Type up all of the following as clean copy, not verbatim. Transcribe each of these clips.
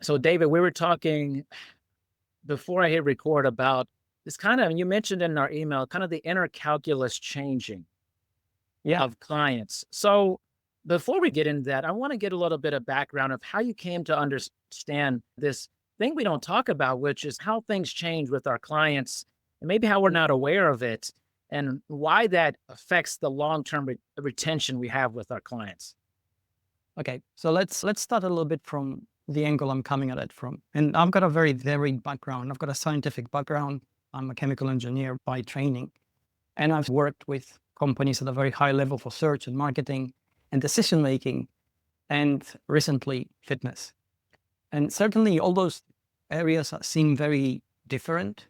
So, David, we were talking before I hit record about this kind of, you mentioned in our email, kind of the inner calculus changing Yeah. of clients. So, before we get into that, I want to get a little bit of background of how you came to understand this thing we don't talk about, which is how things change with our clients and maybe how we're not aware of it and why that affects the long-term retention we have with our clients. Okay. So let's start a little bit from the angle I'm coming at it from. And I've got a very varied background. I've got a scientific background. I'm a chemical engineer by training, and I've worked with companies at a very high level for search and marketing and decision making, and recently fitness. And certainly all those areas seem very different,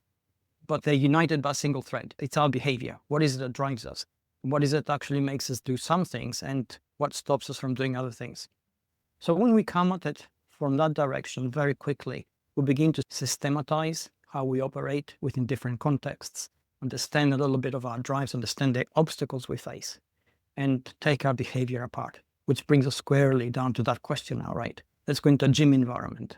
but they're united by a single thread. It's our behavior. What is it that drives us? What is it that actually makes us do some things, and what stops us from doing other things? So when we come at it from that direction very quickly, we begin to systematize how we operate within different contexts, understand a little bit of our drives, understand the obstacles we face, and take our behavior apart, which brings us squarely down to that question now, right? Let's go into a gym environment.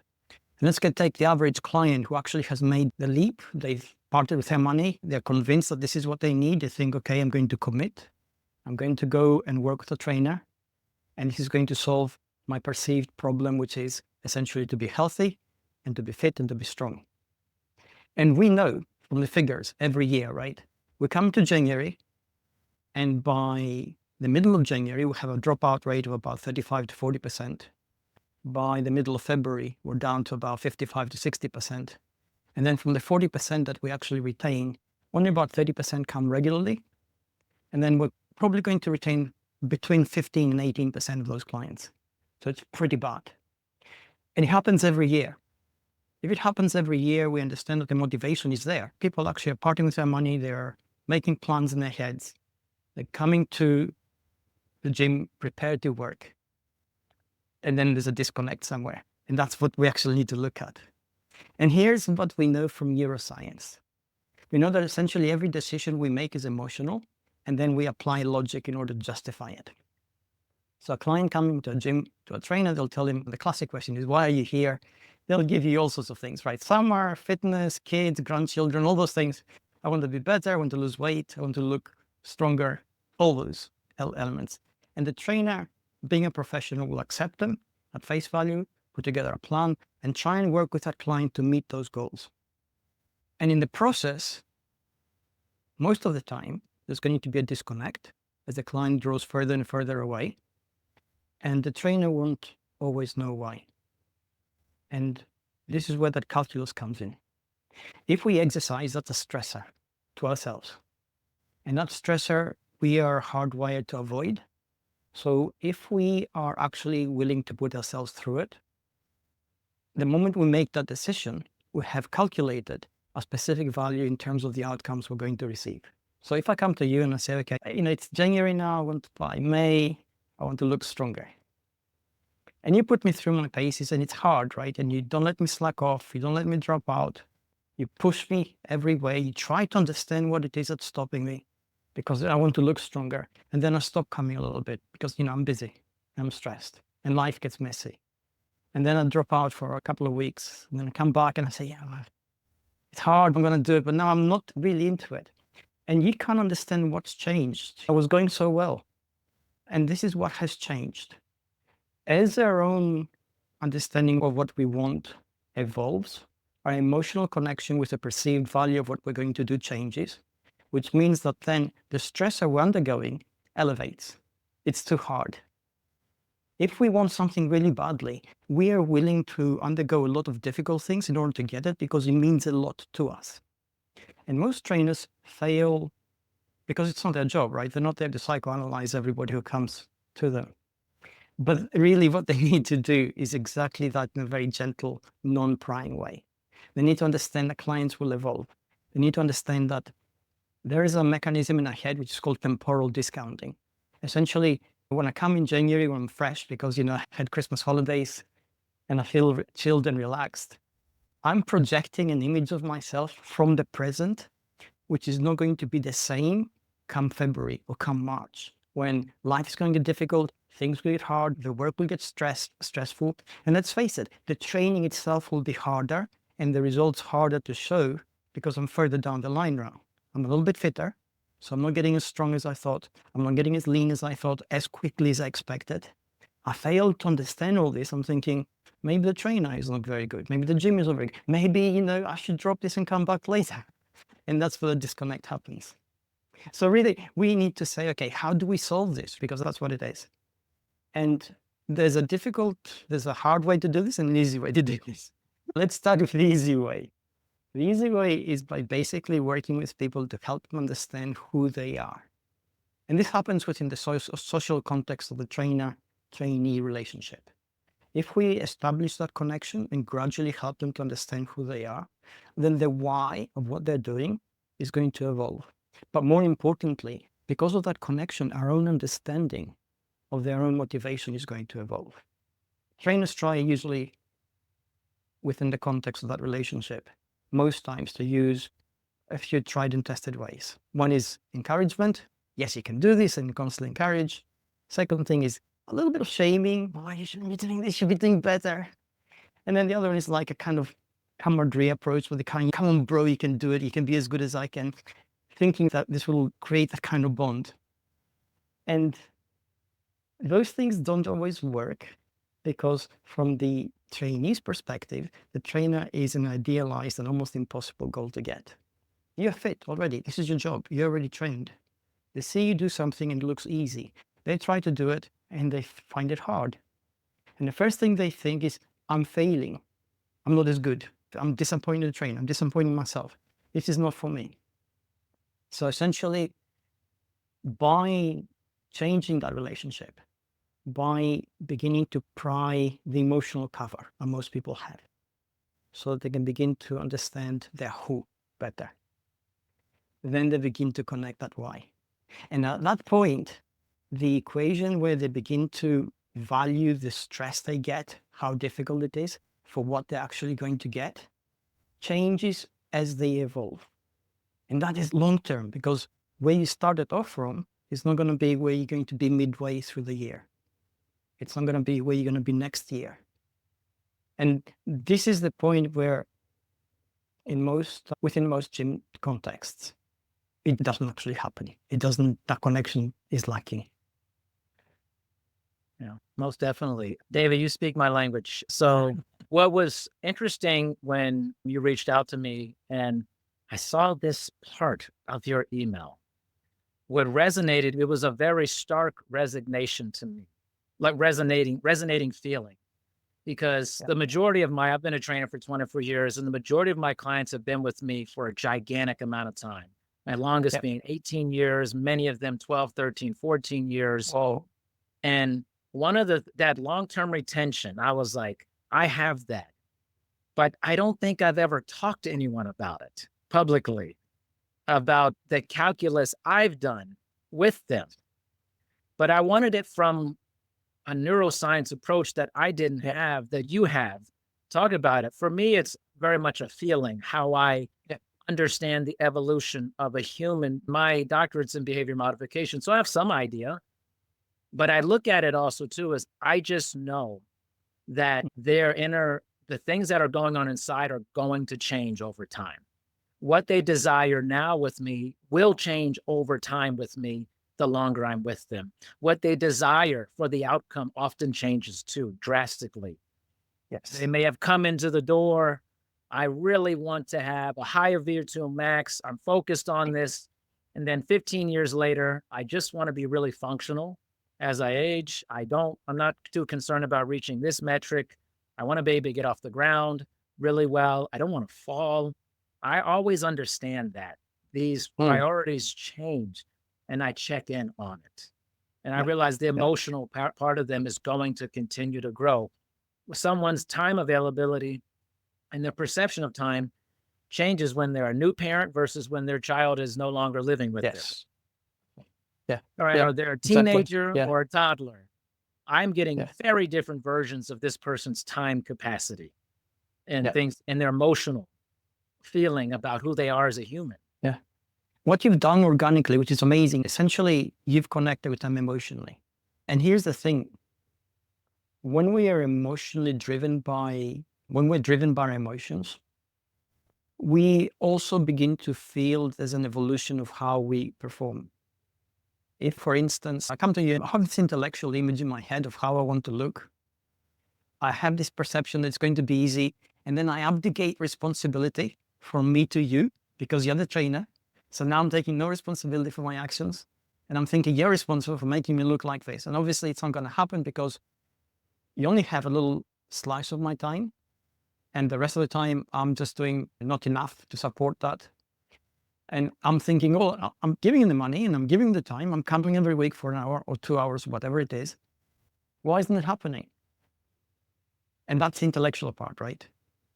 And take the average client who actually has made the leap. They've parted with their money. They're convinced that this is what they need. They think, okay, I'm going to commit. I'm going to go and work with a trainer, and he's going to solve my perceived problem, which is essentially to be healthy and to be fit and to be strong. And we know from the figures every year, right? We come to January, and by the middle of January, we have a dropout rate of about 35 to 40%. By the middle of February, we're down to about 55 to 60%. And then from the 40% that we actually retain, only about 30% come regularly. And then we're probably going to retain between 15 and 18% of those clients. So it's pretty bad. And it happens every year. If it happens every year, we understand that the motivation is there. People actually are parting with their money. They're making plans in their heads. They're coming to the gym prepared to work. And then there's a disconnect somewhere. And that's what we actually need to look at. And here's what we know from neuroscience. We know that essentially every decision we make is emotional, and then we apply logic in order to justify it. So a client coming to a gym, to a trainer, they'll tell him, the classic question is, why are you here? They'll give you all sorts of things, right? Some are fitness, kids, grandchildren, all those things. I want to be better. I want to lose weight. I want to look stronger, all those elements. And the trainer, being a professional, will accept them at face value, put together a plan, and try and work with that client to meet those goals. And in the process, most of the time, there's going to be a disconnect as the client draws further and further away, and the trainer won't always know why. And this is where that calculus comes in. If we exercise, that's a stressor to ourselves. And that stressor, we are hardwired to avoid. So if we are actually willing to put ourselves through it, the moment we make that decision, we have calculated a specific value in terms of the outcomes we're going to receive. So if I come to you and I say, okay, it's January now, by May, I want to look stronger. And you put me through my paces, and it's hard, right? And you don't let me slack off. You don't let me drop out. You push me every way. You try to understand what it is that's stopping me, because I want to look stronger. And then I stop coming a little bit because, I'm busy, I'm stressed, and life gets messy. And then I drop out for a couple of weeks, and then I come back and I say, yeah, it's hard, I'm going to do it, but now I'm not really into it. And you can't understand what's changed. I was going so well. And this is what has changed. As our own understanding of what we want evolves, our emotional connection with the perceived value of what we're going to do changes, which means that then the stressor we're undergoing elevates. It's too hard. If we want something really badly, we are willing to undergo a lot of difficult things in order to get it because it means a lot to us. And most trainers fail because it's not their job, right? They're not there to psychoanalyze everybody who comes to them. But really what they need to do is exactly that in a very gentle, non-prying way. They need to understand that clients will evolve. They need to understand that there is a mechanism in our head which is called temporal discounting. Essentially, when I come in January, when I'm fresh because, I had Christmas holidays and I feel chilled and relaxed, I'm projecting an image of myself from the present, which is not going to be the same come February or come March, when life is going to be difficult, things will get hard, the work will get stressful. And let's face it, the training itself will be harder and the results harder to show because I'm further down the line now. I'm a little bit fitter, so I'm not getting as strong as I thought. I'm not getting as lean as I thought, as quickly as I expected. I failed to understand all this. I'm thinking, maybe the trainer is not very good. Maybe the gym is not very good. Maybe, I should drop this and come back later. And that's where the disconnect happens. So really, we need to say, okay, how do we solve this? Because that's what it is. And there's a hard way to do this and an easy way to do this. Let's start with the easy way. The easy way is by basically working with people to help them understand who they are. And this happens within the social context of the trainer-trainee relationship. If we establish that connection and gradually help them to understand who they are, then the why of what they're doing is going to evolve. But more importantly, because of that connection, our own understanding of their own motivation is going to evolve. Trainers try usually within the context of that relationship, most times to use a few tried and tested ways. One is encouragement. Yes, you can do this, and constantly encourage. Second thing is a little bit of shaming. Why you shouldn't be doing this, you should be doing better. And then the other one is like a kind of camaraderie approach where come on, bro, you can do it. You can be as good as I can. Thinking that this will create that kind of bond. And those things don't always work because from the trainee's perspective, the trainer is an idealized and almost impossible goal to get. You're fit already. This is your job. You're already trained. They see you do something and it looks easy. They try to do it and they find it hard. And the first thing they think is, I'm failing. I'm not as good. I'm disappointed in the trainer. I'm disappointing myself. This is not for me. So essentially, by changing that relationship, by beginning to pry the emotional cover that most people have, so that they can begin to understand their who better, then they begin to connect that why. And at that point, the equation where they begin to value the stress they get, how difficult it is for what they're actually going to get, changes as they evolve. And that is long-term, because where you started off from is not going to be where you're going to be midway through the year. It's not going to be where you're going to be next year. And this is the point where within most gym contexts, it doesn't actually happen. That connection is lacking. Yeah, most definitely. David, you speak my language. So what was interesting when you reached out to me and I saw this part of your email, what resonated, it was a very stark resignation to me, like resonating feeling, because the majority of I've been a trainer for 24 years and the majority of my clients have been with me for a gigantic amount of time. My longest being 18 years, many of them 12, 13, 14 years. Oh. And one of that long-term retention, I was like, I have that, but I don't think I've ever talked to anyone about it publicly, about the calculus I've done with them. But I wanted it from a neuroscience approach that I didn't have, that you have. Talk about it. For me, it's very much a feeling, how I understand the evolution of a human. My doctorate's in behavior modification, so I have some idea. But I look at it also too as I just know that the things that are going on inside are going to change over time. What they desire now with me will change over time with me the longer I'm with them. What they desire for the outcome often changes too, drastically. Yes. They may have come into the door, I really want to have a higher VO2 max, I'm focused on this. And then 15 years later, I just want to be really functional. As I age, I'm not too concerned about reaching this metric. I want to be able to get off the ground really well. I don't want to fall. I always understand that these priorities change and I check in on it. And I realize the emotional part of them is going to continue to grow. Someone's time availability and their perception of time changes when they're a new parent versus when their child is no longer living with them. Yeah. All right. Or they're a teenager or a toddler. I'm getting very different versions of this person's time capacity and things and their emotional feeling about who they are as a human. What you've done organically, which is amazing, essentially you've connected with them emotionally. And here's the thing. When we are emotionally driven by, when we're driven by our emotions, we also begin to feel there's an evolution of how we perform. If, for instance, I come to you, I have this intellectual image in my head of how I want to look. I have this perception that it's going to be easy. And then I abdicate responsibility from me to you because you're the trainer. So now I'm taking no responsibility for my actions. And I'm thinking you're responsible for making me look like this. And obviously it's not going to happen because you only have a little slice of my time. And the rest of the time, I'm just doing not enough to support that. And I'm thinking, oh, I'm giving you the money and I'm giving the time. I'm coming every week for an hour or 2 hours, whatever it is. Why isn't it happening? And that's the intellectual part, right?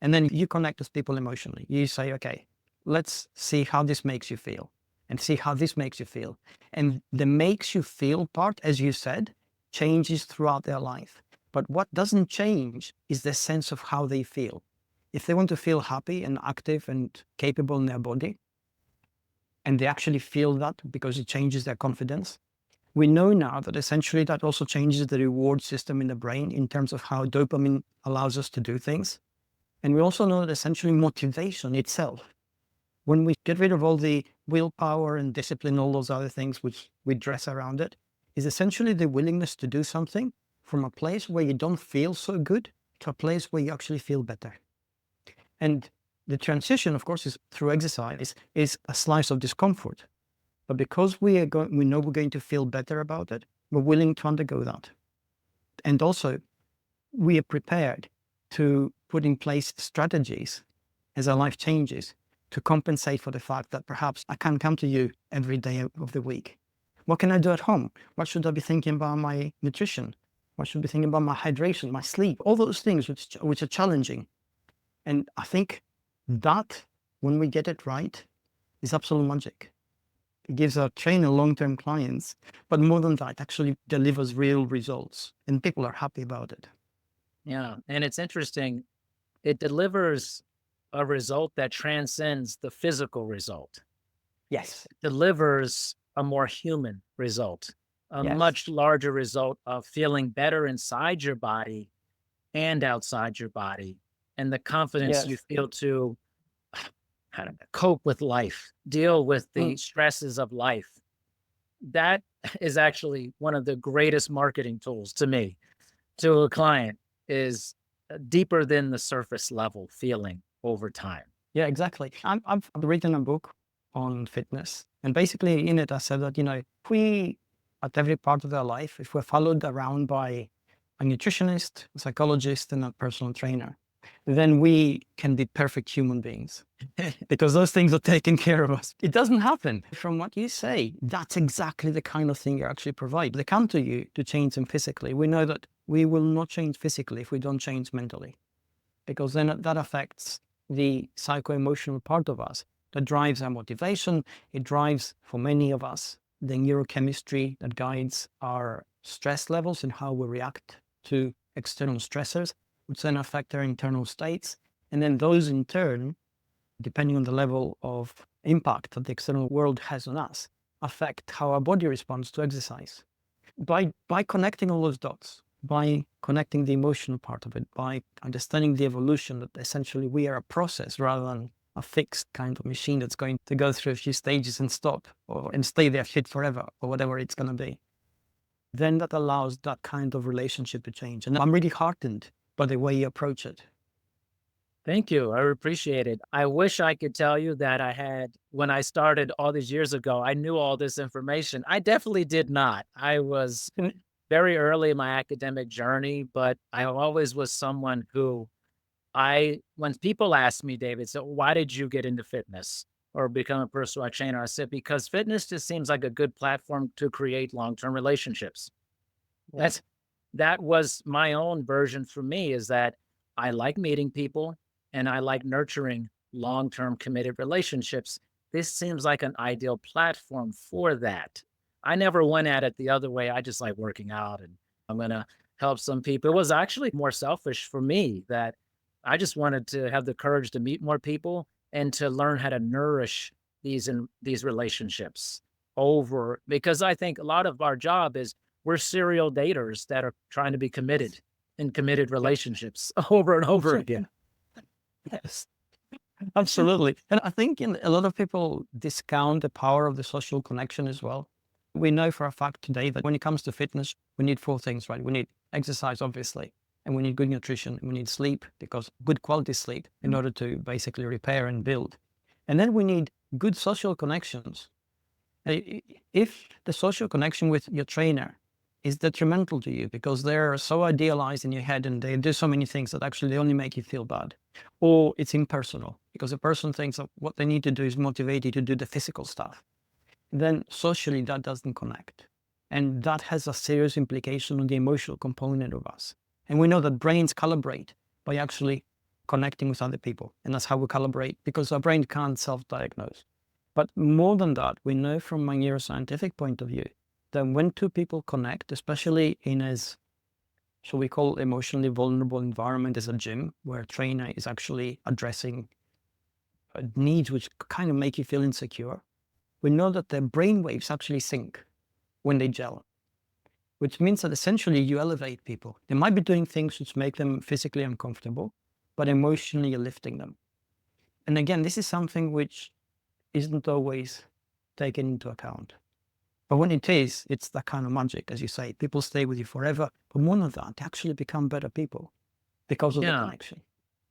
And then you connect with people emotionally. You say, okay, let's see how this makes you feel and see how this makes you feel. And the makes you feel part, as you said, changes throughout their life. But what doesn't change is the sense of how they feel. If they want to feel happy and active and capable in their body, and they actually feel that because it changes their confidence, we know now that essentially that also changes the reward system in the brain in terms of how dopamine allows us to do things. And we also know that essentially motivation itself, when we get rid of all the willpower and discipline, all those other things which we dress around it, is essentially the willingness to do something from a place where you don't feel so good to a place where you actually feel better. And the transition, of course, is through exercise, is a slice of discomfort. But because we know we're going to feel better about it, we're willing to undergo that. And also, we are prepared to put in place strategies as our life changes to compensate for the fact that perhaps I can't come to you every day of the week. What can I do at home? What should I be thinking about my nutrition? What should I be thinking about my hydration, my sleep? All those things which are challenging. And I think that, when we get it right, is absolute magic. It gives our trainer long-term clients, but more than that, actually delivers real results and people are happy about it. Yeah. And it's interesting. It delivers a result that transcends the physical result. Yes. Delivers a more human result, a Yes. much larger result of feeling better inside your body and outside your body, and the confidence you Yes. feel to kind of cope with life, deal with Mm. the stresses of life. That is actually one of the greatest marketing tools to me, to a client, is deeper than the surface level feeling over time. Yeah, exactly. I've written a book on fitness. And basically in it, I said that, if we, at every part of our life, if we're followed around by a nutritionist, a psychologist, and a personal trainer, then we can be perfect human beings because those things are taking care of us. It doesn't happen. From what you say, that's exactly the kind of thing you actually provide. They come to you to change them physically. We know that we will not change physically if we don't change mentally, because then that affects the psycho-emotional part of us that drives our motivation. It drives, for many of us, the neurochemistry that guides our stress levels and how we react to external stressors, which then affect our internal states. And then those in turn, depending on the level of impact that the external world has on us, affect how our body responds to exercise. By connecting all those dots, by connecting the emotional part of it, by understanding the evolution that essentially we are a process rather than a fixed kind of machine that's going to go through a few stages and stop and stay there fit forever or whatever it's going to be, then that allows that kind of relationship to change. And I'm really heartened by the way you approach it. Thank you. I appreciate it. I wish I could tell you that when I started all these years ago, I knew all this information. I definitely did not. I was very early in my academic journey, but I always was someone who when people ask me, David, so why did you get into fitness or become a personal trainer? I said, because fitness just seems like a good platform to create long-term relationships. Yeah. That was my own version for me, is that I like meeting people and I like nurturing long-term committed relationships. This seems like an ideal platform for that. I never went at it the other way. I just like working out and I'm going to help some people. It was actually more selfish for me, that I just wanted to have the courage to meet more people and to learn how to nourish these relationships over, because I think a lot of our job is we're serial daters that are trying to be committed in committed relationships over and over again. Yes, absolutely. And I think a lot of people discount the power of the social connection as well. We know for a fact today that when it comes to fitness, we need four things, right? We need exercise, obviously, and we need good nutrition, and we need sleep, because good quality sleep in order to basically repair and build. And then we need good social connections. If the social connection with your trainer is detrimental to you because they're so idealized in your head and they do so many things that actually they only make you feel bad, or it's impersonal because the person thinks that what they need to do is motivate you to do the physical stuff, then socially that doesn't connect. And that has a serious implication on the emotional component of us. And we know that brains calibrate by actually connecting with other people. And that's how we calibrate, because our brain can't self-diagnose. But more than that, we know from a neuroscientific point of view that when two people connect, especially in as, shall we call, emotionally vulnerable environment as a gym, where a trainer is actually addressing needs which kind of make you feel insecure, we know that their brain waves actually sync when they gel, which means that essentially you elevate people. They might be doing things which make them physically uncomfortable, but emotionally you're lifting them. And again, this is something which isn't always taken into account. But when it is, it's that kind of magic, as you say. People stay with you forever. But more than that, they actually become better people because of the connection.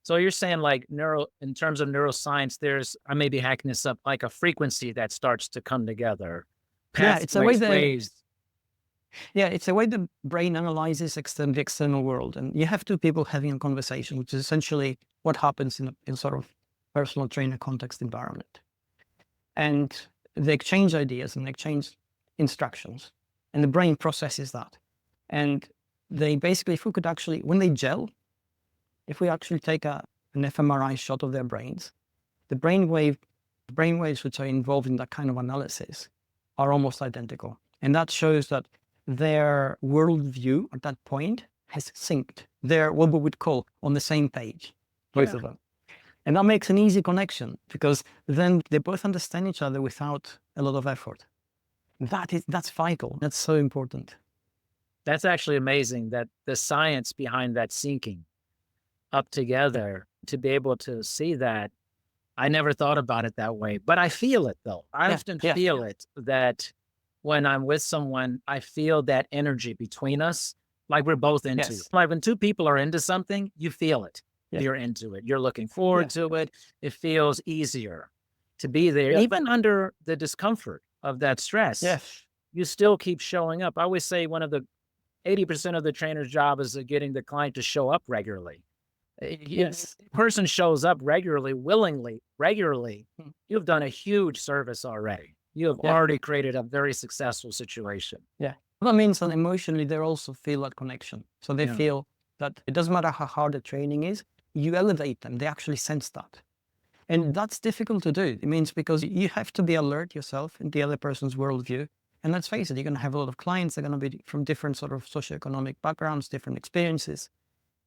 So you're saying like in terms of neuroscience, I may be hacking this up, like a frequency that starts to come together. It's a way waves. It's a way the brain analyzes the external world. And you have two people having a conversation, which is essentially what happens in sort of personal trainer context environment. And they exchange ideas and they exchange instructions, and the brain processes that. And they basically, if we could actually, when they gel, if we actually take an fMRI shot of their brains, the brainwaves which are involved in that kind of analysis are almost identical. And that shows that their worldview at that point has synced. They're what we would call on the same page, both of them. And that makes an easy connection, because then they both understand each other without a lot of effort. That's vital. That's so important. That's actually amazing, that the science behind that syncing up together, to be able to see that. I never thought about it that way, but I feel it though. I often feel it, that when I'm with someone, I feel that energy between us, like we're both into it. Like when two people are into something, you feel it. You're into it. You're looking forward to it. It feels easier to be there, even under the discomfort of that stress. You still keep showing up. I always say one of the 80% of the trainer's job is getting the client to show up regularly. If a person shows up regularly, willingly, regularly, you've done a huge service already. You have already created a very successful situation. That means that emotionally they also feel that connection. So they feel that it doesn't matter how hard the training is, you elevate them. They actually sense that. And that's difficult to do. It means because you have to be alert yourself in the other person's worldview. And let's face it, you're going to have a lot of clients. They're going to be from different sort of socioeconomic backgrounds, different experiences,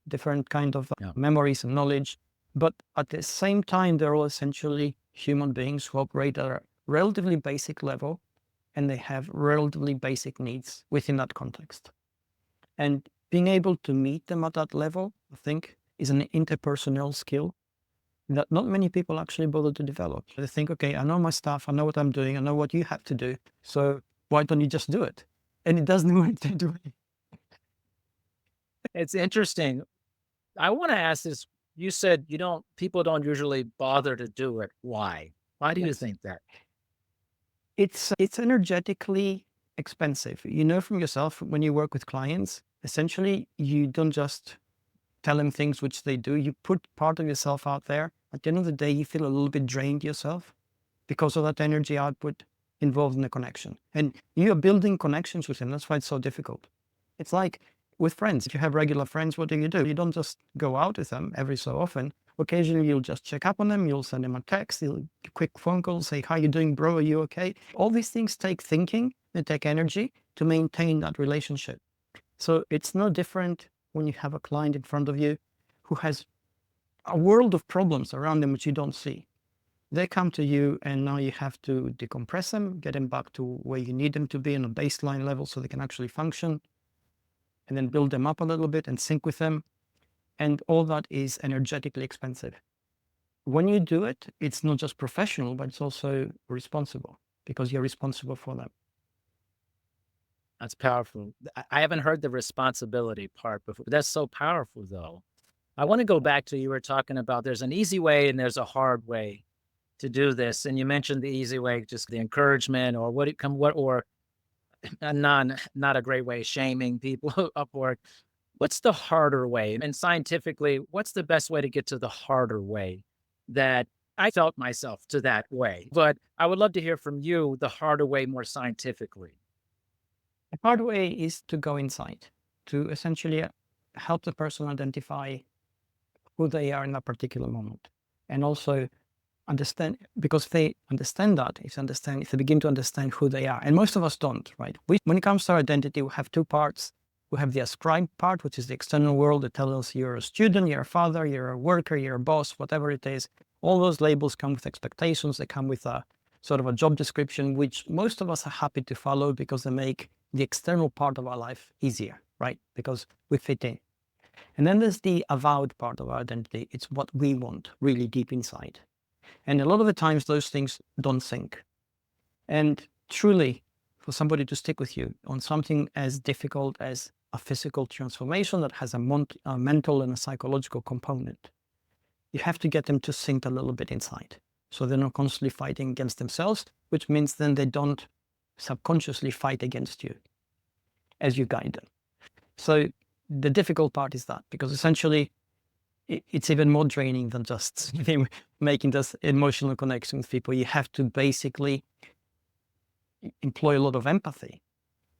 different kind of memories and knowledge. But at the same time, they're all essentially human beings who operate at a relatively basic level, and they have relatively basic needs within that context. And being able to meet them at that level, I think, is an interpersonal skill that not many people actually bother to develop. They think, okay, I know my stuff, I know what I'm doing, I know what you have to do, so why don't you just do it? And it doesn't work that way. It's interesting. I want to ask this. You said people don't usually bother to do it. Why? Why do you think that? It's energetically expensive. You know from yourself, when you work with clients, essentially you don't just tell them things which they do. You put part of yourself out there. At the end of the day, you feel a little bit drained yourself because of that energy output involved in the connection. And you are building connections with them. That's why it's so difficult. It's like with friends. If you have regular friends, what do? You don't just go out with them every so often. Occasionally, you'll just check up on them. You'll send them a text, a quick phone call, say, how you doing, bro? Are you okay? All these things take thinking, they take energy to maintain that relationship. So it's no different when you have a client in front of you who has a world of problems around them which you don't see. They come to you and now you have to decompress them, get them back to where you need them to be on a baseline level so they can actually function, and then build them up a little bit and sync with them. And all that is energetically expensive. When you do it, it's not just professional, but it's also responsible because you're responsible for them. That's powerful. I haven't heard the responsibility part before. That's so powerful, though. I want to go back to you were talking about there's an easy way and there's a hard way to do this. And you mentioned the easy way, just the encouragement or or a not a great way, shaming people upward. What's the harder way? And scientifically, what's the best way to get to the harder way that I felt myself to that way? But I would love to hear from you the harder way more scientifically. The hard way is to go inside, to essentially help the person identify who they are in that particular moment. And also understand, because if they understand that, if they begin to understand who they are, and most of us don't, right? When it comes to our identity, we have two parts. We have the ascribed part, which is the external world that tells us you're a student, you're a father, you're a worker, you're a boss, whatever it is. All those labels come with expectations. They come with a sort of a job description, which most of us are happy to follow because they make the external part of our life easier, right? Because we fit in. And then there's the avowed part of our identity. It's what we want really deep inside. And a lot of the times those things don't sync. And truly, for somebody to stick with you on something as difficult as a physical transformation that has a mental and a psychological component, you have to get them to sync a little bit inside. So they're not constantly fighting against themselves, which means then they don't subconsciously fight against you as you guide them. So the difficult part is that, because essentially it's even more draining than just making this emotional connection with people. You have to basically employ a lot of empathy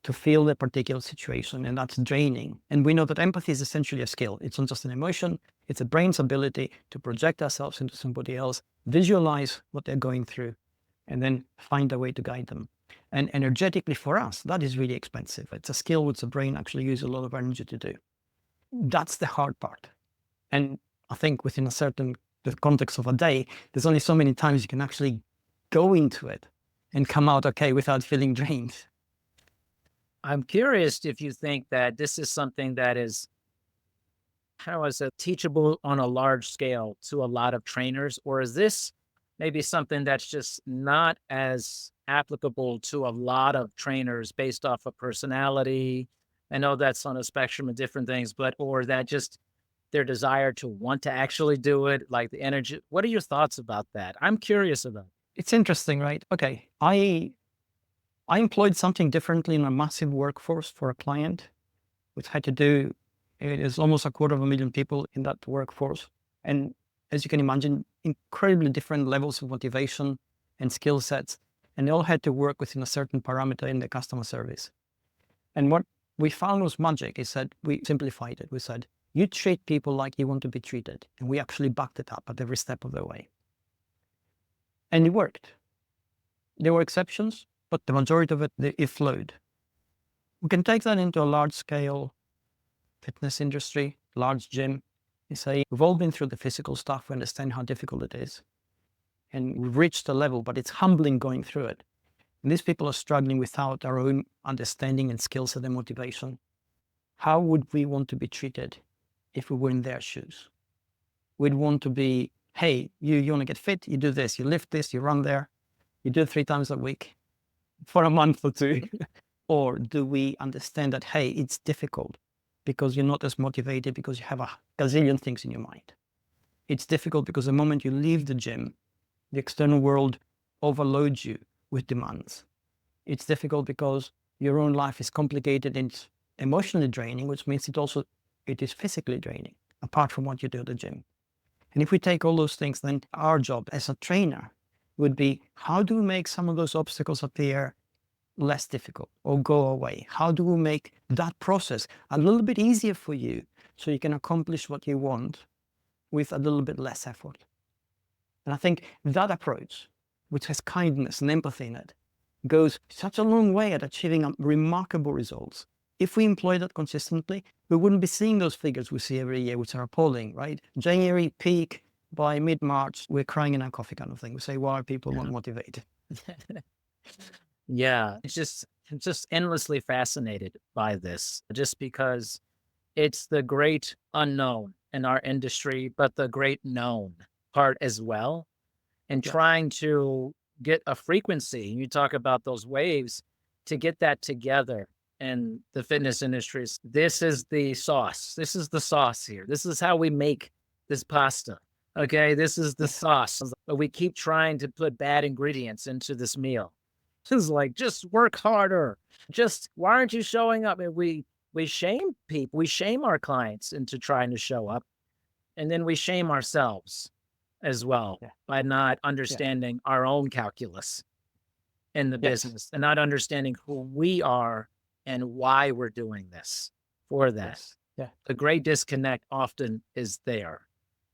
to feel the particular situation, and that's draining. And we know that empathy is essentially a skill. It's not just an emotion, it's a brain's ability to project ourselves into somebody else, visualize what they're going through, and then find a way to guide them. And energetically for us, that is really expensive. It's a skill which the brain actually uses a lot of energy to do. That's the hard part. And I think within the context of a day, there's only so many times you can actually go into it and come out okay without feeling drained. I'm curious if you think that this is something that is, how is it, teachable on a large scale to a lot of trainers, or is this maybe something that's just not as applicable to a lot of trainers based off of personality? I know that's on a spectrum of different things, but or that just their desire to want to actually do it, like the energy. What are your thoughts about that? I'm curious about it. It's interesting, right? Okay, I employed something differently in a massive workforce for a client, which had to do, it is almost 250,000 people in that workforce. And as you can imagine, incredibly different levels of motivation and skill sets. And they all had to work within a certain parameter in the customer service. And what we found was magic is that we simplified it. We said, you treat people like you want to be treated. And we actually backed it up at every step of the way. And it worked. There were exceptions, but the majority of it flowed. We can take that into a large scale fitness industry, large gym. You say, we've all been through the physical stuff. We understand how difficult it is. And we've reached a level, but it's humbling going through it. And these people are struggling without our own understanding and skill set and motivation. How would we want to be treated if we were in their shoes? We'd want to be, hey, you want to get fit, you do this, you lift this, you run there, you do it 3 times a week for a month or 2. Or do we understand that, hey, it's difficult because you're not as motivated because you have a gazillion things in your mind. It's difficult because the moment you leave the gym, the external world overloads you with demands. It's difficult because your own life is complicated and it's emotionally draining, which means it is physically draining, apart from what you do at the gym. And if we take all those things, then our job as a trainer would be, how do we make some of those obstacles appear less difficult or go away? How do we make that process a little bit easier for you so you can accomplish what you want with a little bit less effort? And I think that approach, which has kindness and empathy in it, goes such a long way at achieving remarkable results. If we employ that consistently, we wouldn't be seeing those figures we see every year, which are appalling, right? January peak, by mid-March, we're crying in our coffee kind of thing. We say, why are people not Yeah. motivated? Yeah. I'm just endlessly fascinated by this just because it's the great unknown in our industry, but the great known part as well. And Yeah. trying to get a frequency, you talk about those waves, to get that together in the fitness industries. This is the sauce. This is the sauce here. This is how we make this pasta. Okay. This is the Yes. sauce. But we keep trying to put bad ingredients into this meal. It's like, just work harder. Just, why aren't you showing up? And we shame people. We shame our clients into trying to show up. And then we shame ourselves as well Yeah. by not Yeah. understanding our own calculus in the Yes. business and not understanding who we are and why we're doing this for that. Yes. Yeah. The great disconnect often is there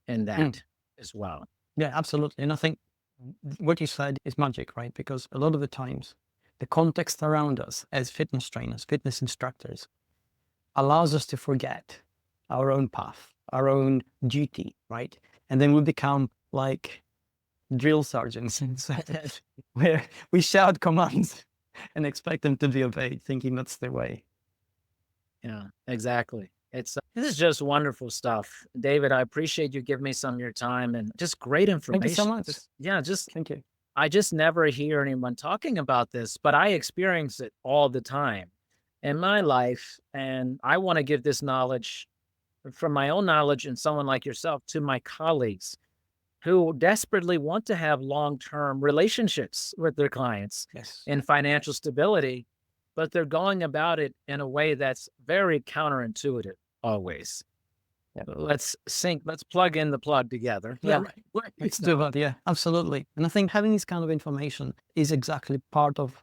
in Mm. that as well. Yeah, absolutely. And I think what you said is magic, right? Because a lot of the times, the context around us as fitness trainers, fitness instructors, allows us to forget our own path, our own duty, right? And then we become like drill sergeants inside, where we shout commands and expect them to be obeyed, thinking that's the way. Yeah, exactly. This is just wonderful stuff. David, I appreciate you giving me some of your time and just great Thank you so information. much. Just Thank you. I just never hear anyone talking about this, but I experience it all the time in my life. And I want to give this knowledge from my own knowledge and someone like yourself to my colleagues who desperately want to have long-term relationships with their clients Yes. and financial stability, but they're going about it in a way that's very counterintuitive always. Yeah. Let's plug in the plug together. Yeah. Right. Let's do that. Yeah, absolutely. And I think having this kind of information is exactly part of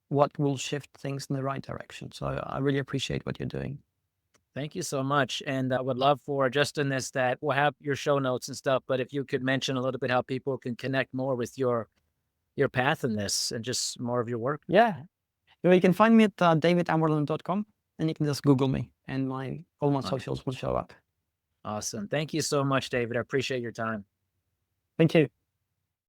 what will shift things in the right direction. So I really appreciate what you're doing. Thank you so much. And I would love for just in this that we'll have your show notes and stuff, but if you could mention a little bit how people can connect more with your path in this and just more of your work. Yeah. You can find me at davidamerland.com, and you can just Google me and all my Okay. socials will show up. Awesome. Thank you so much, David. I appreciate your time. Thank you.